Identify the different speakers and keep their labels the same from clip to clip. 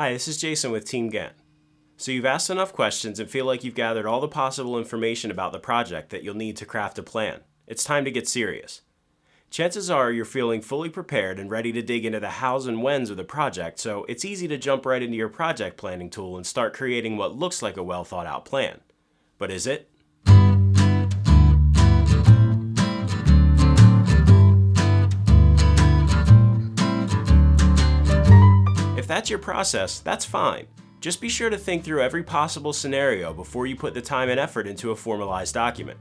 Speaker 1: Hi, this is Jason with Team Gantt. So you've asked enough questions and feel like you've gathered all the possible information about the project that you'll need to craft a plan. It's time to get serious. Chances are you're feeling fully prepared and ready to dig into the hows and whens of the project, so it's easy to jump right into your project planning tool and start creating what looks like a well thought out plan. But is it? If that's your process, that's fine. Just be sure to think through every possible scenario before you put the time and effort into a formalized document.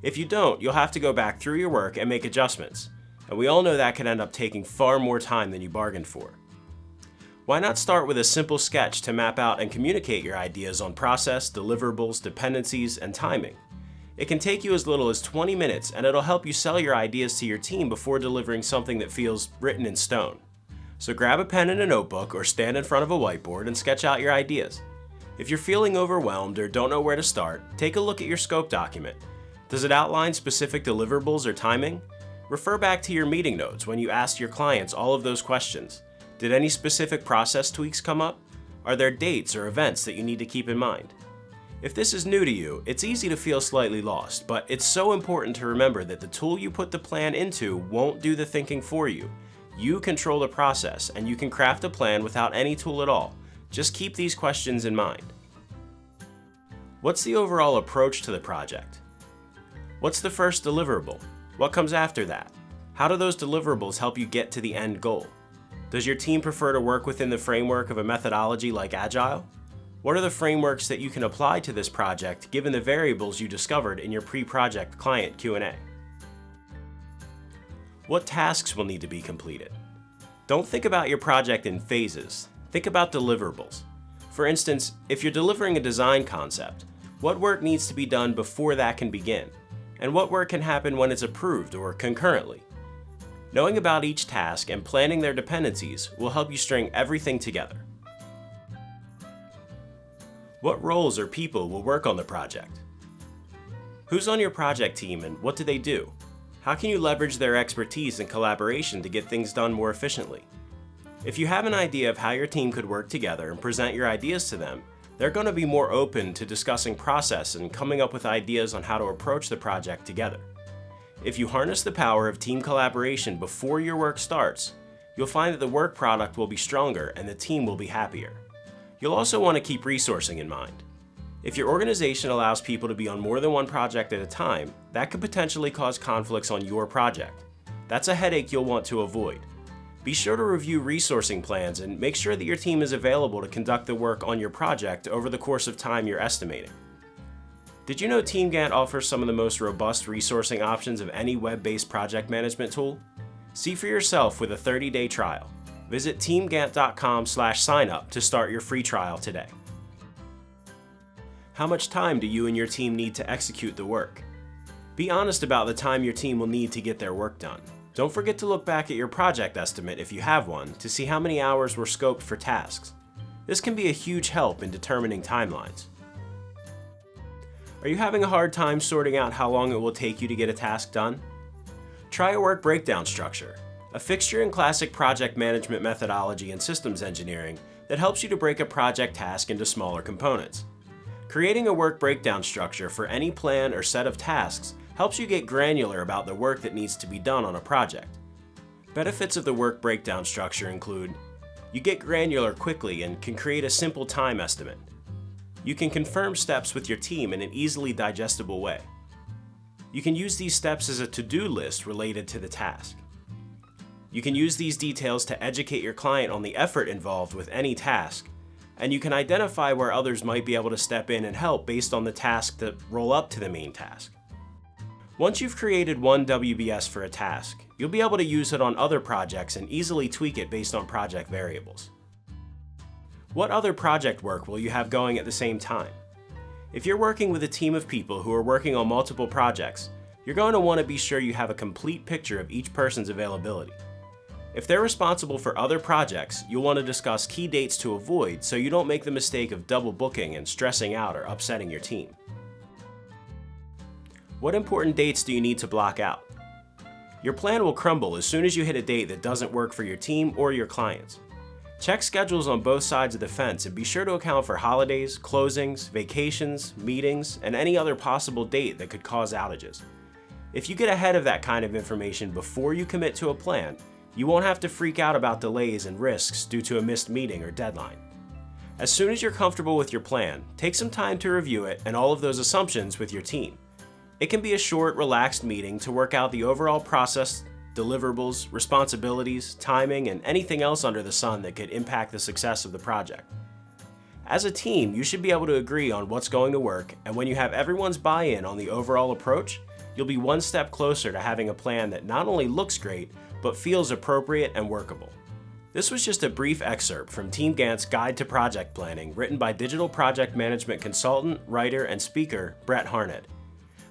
Speaker 1: If you don't, you'll have to go back through your work and make adjustments. And we all know that can end up taking far more time than you bargained for. Why not start with a simple sketch to map out and communicate your ideas on process, deliverables, dependencies, and timing? It can take you as little as 20 minutes, and it'll help you sell your ideas to your team before delivering something that feels written in stone. So grab a pen and a notebook or stand in front of a whiteboard and sketch out your ideas. If you're feeling overwhelmed or don't know where to start, take a look at your scope document. Does it outline specific deliverables or timing? Refer back to your meeting notes when you asked your clients all of those questions. Did any specific process tweaks come up? Are there dates or events that you need to keep in mind? If this is new to you, it's easy to feel slightly lost, but it's so important to remember that the tool you put the plan into won't do the thinking for you. You control the process, and you can craft a plan without any tool at all. Just keep these questions in mind. What's the overall approach to the project? What's the first deliverable? What comes after that? How do those deliverables help you get to the end goal? Does your team prefer to work within the framework of a methodology like Agile? What are the frameworks that you can apply to this project given the variables you discovered in your pre-project client Q&A? What tasks will need to be completed? Don't think about your project in phases. Think about deliverables. For instance, if you're delivering a design concept, what work needs to be done before that can begin? And what work can happen when it's approved or concurrently? Knowing about each task and planning their dependencies will help you string everything together. What roles or people will work on the project? Who's on your project team and what do they do? How can you leverage their expertise and collaboration to get things done more efficiently? If you have an idea of how your team could work together and present your ideas to them, they're going to be more open to discussing process and coming up with ideas on how to approach the project together. If you harness the power of team collaboration before your work starts, you'll find that the work product will be stronger and the team will be happier. You'll also want to keep resourcing in mind. If your organization allows people to be on more than one project at a time, that could potentially cause conflicts on your project. That's a headache you'll want to avoid. Be sure to review resourcing plans and make sure that your team is available to conduct the work on your project over the course of time you're estimating. Did you know Team Gantt offers some of the most robust resourcing options of any web-based project management tool? See for yourself with a 30-day trial. Visit teamgantt.com/signup to start your free trial today. How much time do you and your team need to execute the work? Be honest about the time your team will need to get their work done. Don't forget to look back at your project estimate if you have one to see how many hours were scoped for tasks. This can be a huge help in determining timelines. Are you having a hard time sorting out how long it will take you to get a task done? Try a work breakdown structure, a fixture in classic project management methodology and systems engineering that helps you to break a project task into smaller components. Creating a work breakdown structure for any plan or set of tasks helps you get granular about the work that needs to be done on a project. Benefits of the work breakdown structure include: you get granular quickly and can create a simple time estimate. You can confirm steps with your team in an easily digestible way. You can use these steps as a to-do list related to the task. You can use these details to educate your client on the effort involved with any task, and you can identify where others might be able to step in and help based on the tasks that roll up to the main task. Once you've created one WBS for a task, you'll be able to use it on other projects and easily tweak it based on project variables. What other project work will you have going at the same time? If you're working with a team of people who are working on multiple projects, you're going to want to be sure you have a complete picture of each person's availability. If they're responsible for other projects, you'll want to discuss key dates to avoid so you don't make the mistake of double booking and stressing out or upsetting your team. What important dates do you need to block out? Your plan will crumble as soon as you hit a date that doesn't work for your team or your clients. Check schedules on both sides of the fence and be sure to account for holidays, closings, vacations, meetings, and any other possible date that could cause outages. If you get ahead of that kind of information before you commit to a plan, you won't have to freak out about delays and risks due to a missed meeting or deadline. As soon as you're comfortable with your plan, take some time to review it and all of those assumptions with your team. It can be a short, relaxed meeting to work out the overall process, deliverables, responsibilities, timing, and anything else under the sun that could impact the success of the project. As a team, you should be able to agree on what's going to work, and when you have everyone's buy-in on the overall approach, you'll be one step closer to having a plan that not only looks great, but feels appropriate and workable. This was just a brief excerpt from Team Gantt's Guide to Project Planning, written by digital project management consultant, writer, and speaker Brett Harned.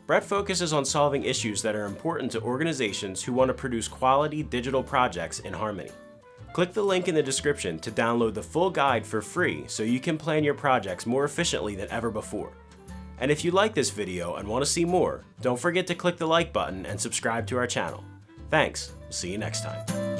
Speaker 1: Brett focuses on solving issues that are important to organizations who want to produce quality digital projects in harmony. Click the link in the description to download the full guide for free so you can plan your projects more efficiently than ever before. And if you like this video and want to see more, don't forget to click the like button and subscribe to our channel. Thanks, see you next time.